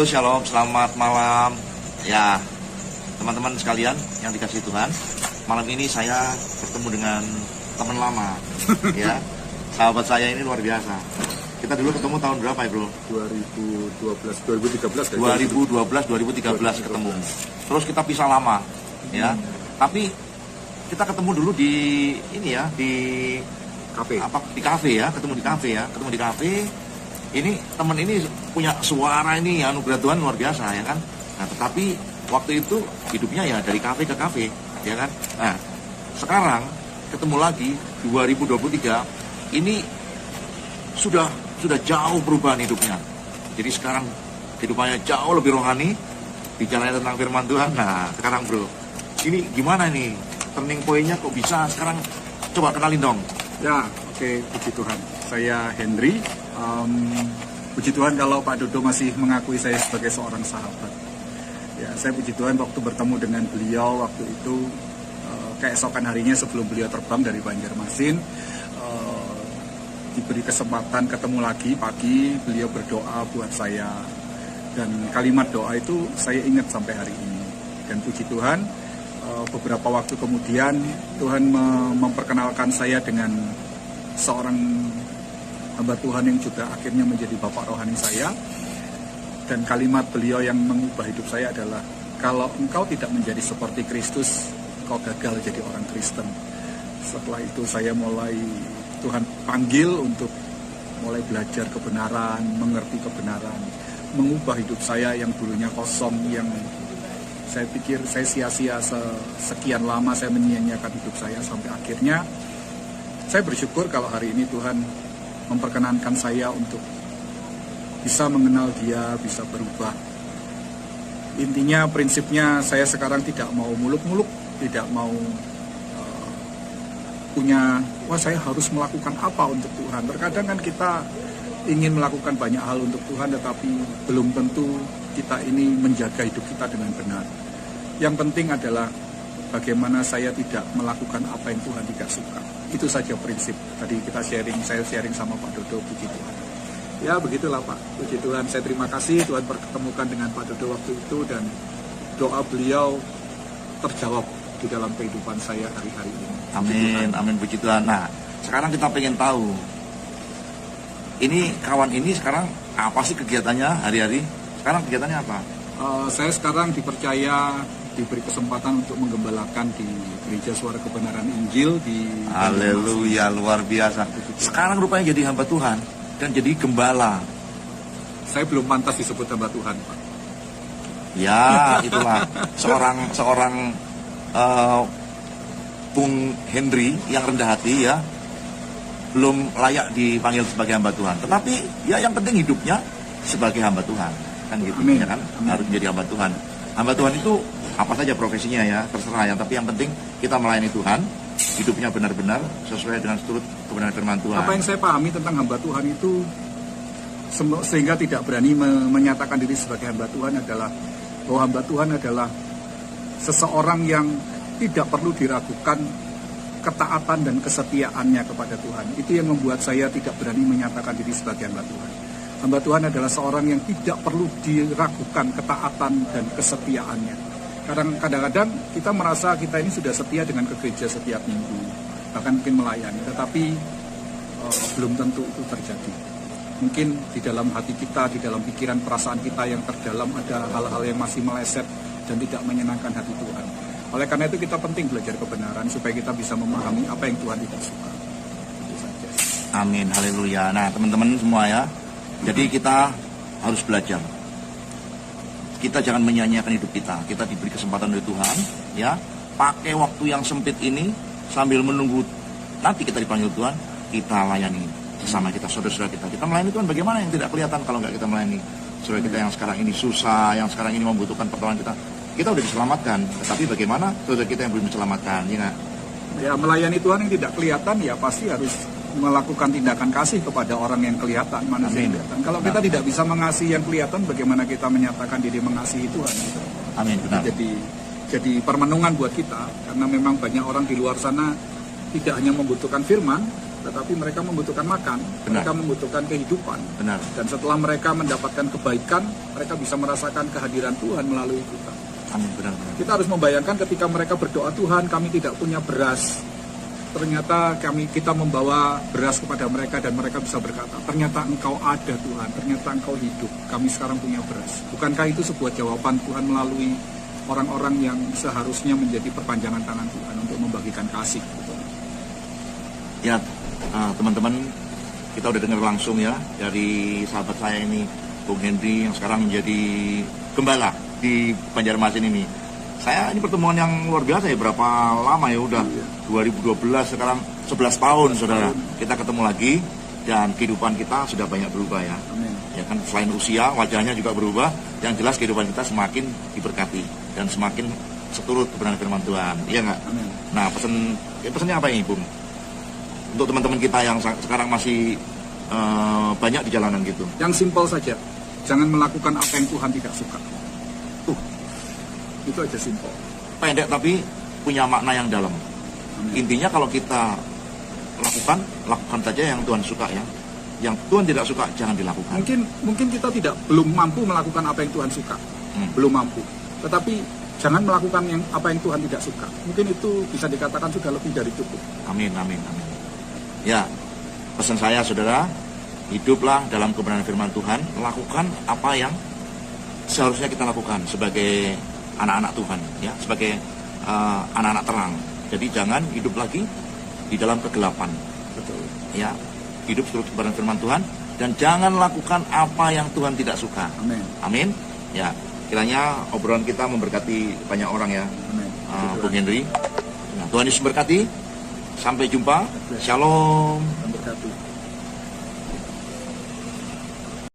Shalom, selamat malam. Ya, teman-teman sekalian yang dikasih Tuhan, malam ini saya bertemu dengan teman lama. Ya, sahabat saya ini luar biasa. Kita dulu ketemu tahun berapa ya, Bro? 2013 ketemu. Terus kita pisah lama, ya. Tapi kita ketemu dulu di ini ya, di kafe. Di kafe ya, ketemu di kafe. Ini teman ini punya suara ini anugerah Tuhan luar biasa ya kan. Nah, tetapi waktu itu hidupnya ya dari kafe ke kafe, ya kan. Nah, sekarang ketemu lagi 2023 ini sudah jauh perubahan hidupnya. Jadi sekarang kehidupannya jauh lebih rohani, bicaranya tentang firman Tuhan. Nah, sekarang Bro, ini gimana nih turning point-nya kok bisa sekarang? Coba kenalin dong. Ya, oke, puji Tuhan. Saya Henry. Puji Tuhan kalau Pak Dodo masih mengakui saya sebagai seorang sahabat. Ya, saya puji Tuhan waktu bertemu dengan beliau waktu itu keesokan harinya sebelum beliau terbang dari Banjarmasin, diberi kesempatan ketemu lagi pagi, beliau berdoa buat saya. Dan kalimat doa itu saya ingat sampai hari ini. Dan puji Tuhan, beberapa waktu kemudian Tuhan memperkenalkan saya dengan seorang hamba Tuhan yang juga akhirnya menjadi bapak rohani saya. Dan kalimat beliau yang mengubah hidup saya adalah, kalau engkau tidak menjadi seperti Kristus, engkau gagal jadi orang Kristen. Setelah itu saya mulai, Tuhan panggil untuk mulai belajar kebenaran, mengerti kebenaran, mengubah hidup saya yang dulunya kosong, yang saya pikir saya sia-sia sekian lama saya menyia-nyiakan hidup saya, sampai akhirnya saya bersyukur kalau hari ini Tuhan memperkenankan saya untuk bisa mengenal Dia, bisa berubah. Intinya, prinsipnya saya sekarang tidak mau muluk-muluk, tidak mau punya, wah saya harus melakukan apa untuk Tuhan. Terkadang kan kita ingin melakukan banyak hal untuk Tuhan, tetapi belum tentu kita ini menjaga hidup kita dengan benar. Yang penting adalah bagaimana saya tidak melakukan apa yang Tuhan tidak suka. Itu saja prinsip. Tadi saya sharing sama Pak Dodo, puji Tuhan. Ya begitulah Pak, puji Tuhan. Saya terima kasih Tuhan pertemukan dengan Pak Dodo waktu itu, dan doa beliau terjawab di dalam kehidupan saya hari-hari ini. Amin, amin, puji Tuhan. Nah, sekarang kita pengen tahu, ini kawan ini sekarang apa sih kegiatannya hari-hari? Sekarang kegiatannya apa? Saya sekarang diberi kesempatan untuk menggembalakan di Gereja Suara Kebenaran Injil di Haleluya, luar biasa. Sekarang rupanya jadi hamba Tuhan dan jadi gembala. Saya belum pantas disebut hamba Tuhan, Pak. Ya, itulah seorang Bung Henry yang rendah hati ya, belum layak dipanggil sebagai hamba Tuhan. Tetapi ya yang penting hidupnya sebagai hamba Tuhan, kan gitu. Amin. Ya kan? Amin. Harus menjadi hamba Tuhan. Hamba Tuhan itu apa saja profesinya ya, terserah ya. Tapi yang penting kita melayani Tuhan, hidupnya benar-benar sesuai dengan seturut kebenaran firman Tuhan. Apa yang saya pahami tentang hamba Tuhan itu, sehingga tidak berani menyatakan diri sebagai hamba Tuhan, adalah bahwa hamba Tuhan adalah seseorang yang tidak perlu diragukan ketaatan dan kesetiaannya kepada Tuhan. Itu yang membuat saya tidak berani menyatakan diri sebagai hamba Tuhan. Hamba Tuhan adalah seorang yang tidak perlu diragukan ketaatan dan kesetiaannya. Kadang-kadang kita merasa kita ini sudah setia dengan ke gereja setiap minggu, bahkan mungkin melayani, tetapi belum tentu itu terjadi. Mungkin di dalam hati kita, di dalam pikiran perasaan kita yang terdalam ada hal-hal yang masih meleset dan tidak menyenangkan hati Tuhan. Oleh karena itu kita penting belajar kebenaran supaya kita bisa memahami apa yang Tuhan tidak suka. Itu saja. Amin, haleluya. Nah teman-teman semua ya, jadi kita harus belajar. Kita jangan menyia-nyiakan hidup kita. Kita diberi kesempatan oleh Tuhan, ya. Pakai waktu yang sempit ini sambil menunggu nanti kita dipanggil Tuhan, kita layani sesama kita, saudara-saudara kita. Kita melayani Tuhan bagaimana yang tidak kelihatan kalau nggak kita melayani saudara kita yang sekarang ini susah, yang sekarang ini membutuhkan pertolongan kita. Kita udah diselamatkan, tetapi bagaimana saudara kita yang belum diselamatkan, ya nggak? Ya, melayani Tuhan yang tidak kelihatan ya pasti harus melakukan tindakan kasih kepada orang yang kelihatan, manusia yang kelihatan. Kalau kita tidak bisa mengasihi yang kelihatan, bagaimana kita menyatakan diri mengasihi Tuhan? Gitu. Amin, benar. Jadi permenungan buat kita, karena memang banyak orang di luar sana tidak hanya membutuhkan firman, tetapi mereka membutuhkan makan, Benar. mereka membutuhkan kehidupan. Benar. Dan setelah mereka mendapatkan kebaikan, mereka bisa merasakan kehadiran Tuhan melalui kita. Amin, benar-benar. Kita harus membayangkan ketika mereka berdoa, Tuhan kami tidak punya beras. Ternyata kita membawa beras kepada mereka dan mereka bisa berkata, ternyata Engkau ada Tuhan, ternyata Engkau hidup, kami sekarang punya beras. Bukankah itu sebuah jawaban Tuhan melalui orang-orang yang seharusnya menjadi perpanjangan tangan Tuhan untuk membagikan kasih? Ya, teman-teman, kita udah dengar langsung ya dari sahabat saya ini, Bung Henry, yang sekarang menjadi gembala di Banjarmasin ini. Ini pertemuan yang luar biasa ya, berapa lama ya, udah 2012, sekarang 11 tahun saudara. Kita ketemu lagi dan kehidupan kita sudah banyak berubah ya. Amin. Ya kan, selain usia, wajahnya juga berubah. Yang jelas kehidupan kita semakin diberkati dan semakin seturut kebenaran firman Tuhan. Iya nggak? Amin. Nah, pesannya apa ini, Bung? Untuk teman-teman kita yang sekarang masih banyak di jalanan gitu. Yang simpel saja, jangan melakukan apa yang Tuhan tidak suka. Itu aja simpel. Pendek tapi punya makna yang dalam. Amin. Intinya kalau kita lakukan saja yang Tuhan suka ya. Yang Tuhan tidak suka jangan dilakukan. Mungkin kita belum mampu melakukan apa yang Tuhan suka. Belum mampu. Tetapi jangan melakukan apa yang Tuhan tidak suka. Mungkin itu bisa dikatakan sudah lebih dari cukup. Amin, amin, amin. Ya, pesan saya saudara, hiduplah dalam kebenaran firman Tuhan, lakukan apa yang seharusnya kita lakukan sebagai anak-anak Tuhan, ya, sebagai anak-anak terang. Jadi jangan hidup lagi di dalam kegelapan. Betul. Ya, hidup seturut kebenaran firman Tuhan dan jangan lakukan apa yang Tuhan tidak suka. Amin. Amin. Ya, kiranya obrolan kita memberkati banyak orang ya. Amin. Bung Henry. Nah, Tuhan Yesus berkati. Sampai jumpa. Shalom. Tuhan berkati.